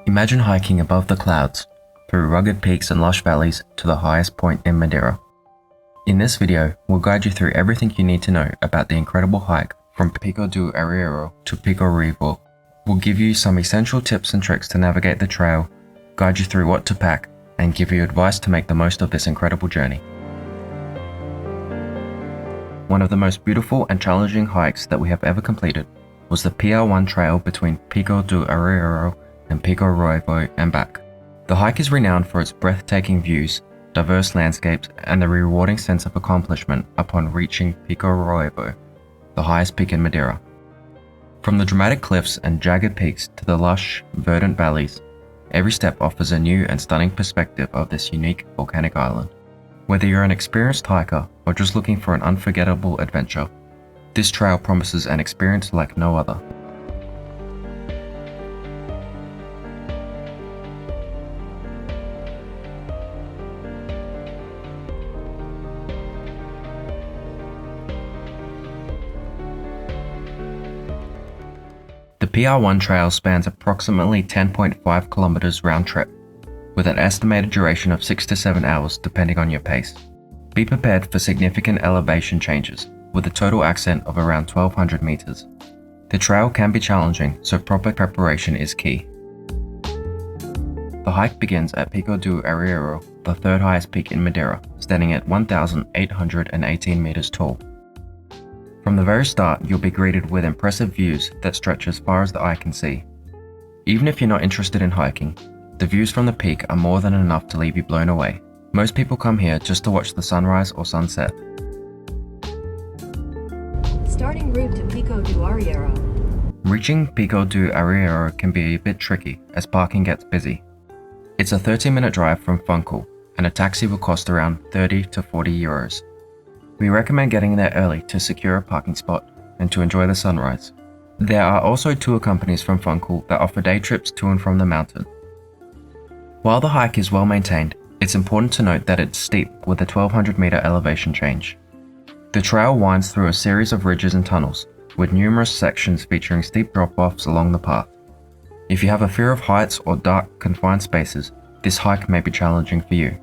Imagine hiking above the clouds, through rugged peaks and lush valleys to the highest point in Madeira. In this video, we'll guide you through everything you need to know about the incredible hike from Pico do Arieiro to Pico Ruivo. We'll give you some essential tips and tricks to navigate the trail, guide you through what to pack, and give you advice to make the most of this incredible journey. One of the most beautiful and challenging hikes that we have ever completed was the PR1 trail between Pico do Arieiro and Pico Ruivo and back. The hike is renowned for its breathtaking views, diverse landscapes, and the rewarding sense of accomplishment upon reaching Pico Ruivo, the highest peak in Madeira. From the dramatic cliffs and jagged peaks to the lush, verdant valleys, every step offers a new and stunning perspective of this unique volcanic island. Whether you're an experienced hiker or just looking for an unforgettable adventure, this trail promises an experience like no other. The PR1 trail spans approximately 10.5 kilometers round trip, with an estimated duration of 6 to 7 hours depending on your pace. Be prepared for significant elevation changes, with a total ascent of around 1200 meters. The trail can be challenging, so proper preparation is key. The hike begins at Pico do Arieiro, the third highest peak in Madeira, standing at 1,818 meters tall. From the very start, you'll be greeted with impressive views that stretch as far as the eye can see. Even if you're not interested in hiking, the views from the peak are more than enough to leave you blown away. Most people come here just to watch the sunrise or sunset. Starting route to Pico do Arieiro. Reaching Pico do Arieiro can be a bit tricky as parking gets busy. It's a 30-minute drive from Funchal, and a taxi will cost around 30 to 40 euros. We recommend getting there early to secure a parking spot and to enjoy the sunrise. There are also tour companies from Funchal that offer day trips to and from the mountain. While the hike is well maintained, it's important to note that it's steep with a 1200 meter elevation change. The trail winds through a series of ridges and tunnels, with numerous sections featuring steep drop-offs along the path. If you have a fear of heights or dark, confined spaces, this hike may be challenging for you.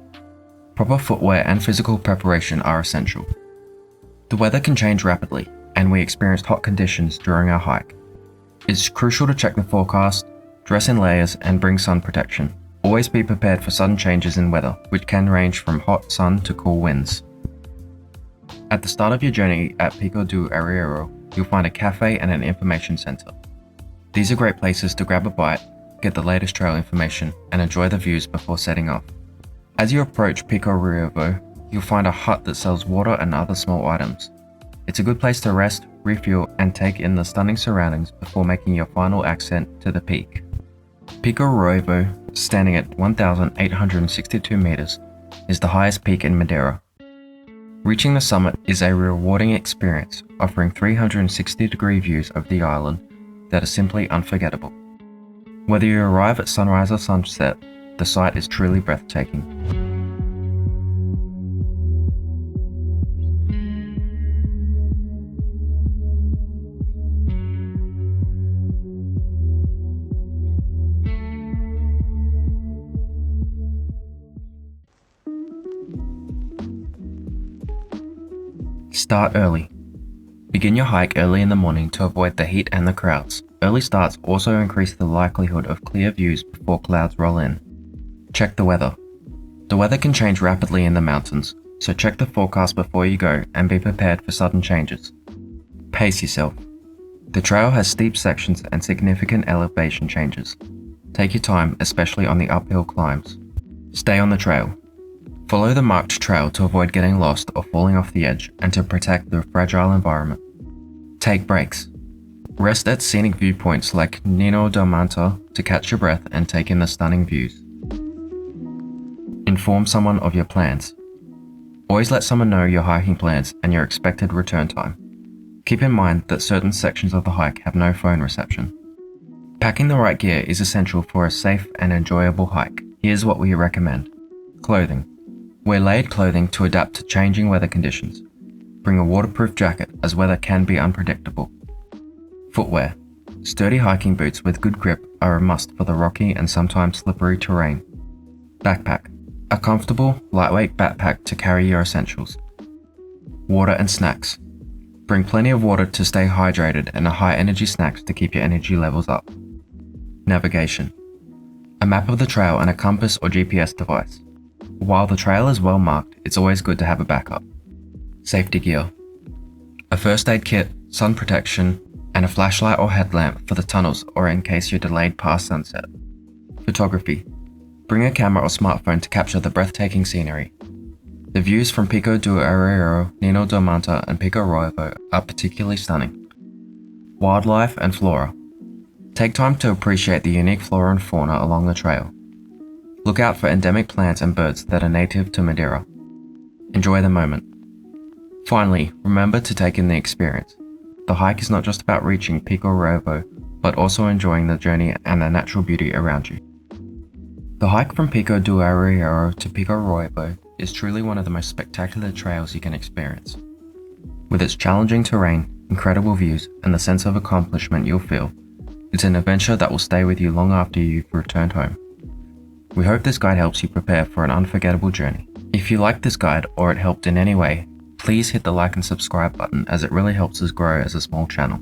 Proper footwear and physical preparation are essential. The weather can change rapidly, and we experienced hot conditions during our hike. It's crucial to check the forecast, dress in layers, and bring sun protection. Always be prepared for sudden changes in weather, which can range from hot sun to cool winds. At the start of your journey at Pico do Arieiro, you'll find a cafe and an information center. These are great places to grab a bite, get the latest trail information, and enjoy the views before setting off. As you approach Pico Ruivo, you'll find a hut that sells water and other small items. It's a good place to rest, refuel, and take in the stunning surroundings before making your final ascent to the peak. Pico Ruivo, standing at 1,862 meters, is the highest peak in Madeira. Reaching the summit is a rewarding experience, offering 360-degree views of the island that are simply unforgettable. Whether you arrive at sunrise or sunset, the sight is truly breathtaking. Start early. Begin your hike early in the morning to avoid the heat and the crowds. Early starts also increase the likelihood of clear views before clouds roll in. Check the weather. The weather can change rapidly in the mountains, so check the forecast before you go and be prepared for sudden changes. Pace yourself. The trail has steep sections and significant elevation changes. Take your time, especially on the uphill climbs. Stay on the trail. Follow the marked trail to avoid getting lost or falling off the edge and to protect the fragile environment. Take breaks. Rest at scenic viewpoints like Nino del Manta to catch your breath and take in the stunning views. Inform someone of your plans. Always let someone know your hiking plans and your expected return time. Keep in mind that certain sections of the hike have no phone reception. Packing the right gear is essential for a safe and enjoyable hike. Here's what we recommend. Clothing. Wear layered clothing to adapt to changing weather conditions. Bring a waterproof jacket as weather can be unpredictable. Footwear. Sturdy hiking boots with good grip are a must for the rocky and sometimes slippery terrain. Backpack. A comfortable, lightweight backpack to carry your essentials. Water and snacks. Bring plenty of water to stay hydrated and high-energy snacks to keep your energy levels up. Navigation. A map of the trail and a compass or GPS device. While the trail is well marked, it's always good to have a backup. Safety gear. A first aid kit, sun protection, and a flashlight or headlamp for the tunnels or in case you're delayed past sunset. Photography. Bring a camera or smartphone to capture the breathtaking scenery. The views from Pico do Arieiro, Nino do Manta, and Pico Ruivo are particularly stunning. Wildlife and flora. Take time to appreciate the unique flora and fauna along the trail. Look out for endemic plants and birds that are native to Madeira. Enjoy the moment. Finally, remember to take in the experience. The hike is not just about reaching Pico Ruivo, but also enjoying the journey and the natural beauty around you. The hike from Pico do Arieiro to Pico Ruivo is truly one of the most spectacular trails you can experience. With its challenging terrain, incredible views, and the sense of accomplishment you'll feel, it's an adventure that will stay with you long after you've returned home. We hope this guide helps you prepare for an unforgettable journey. If you liked this guide or it helped in any way, please hit the like and subscribe button as it really helps us grow as a small channel.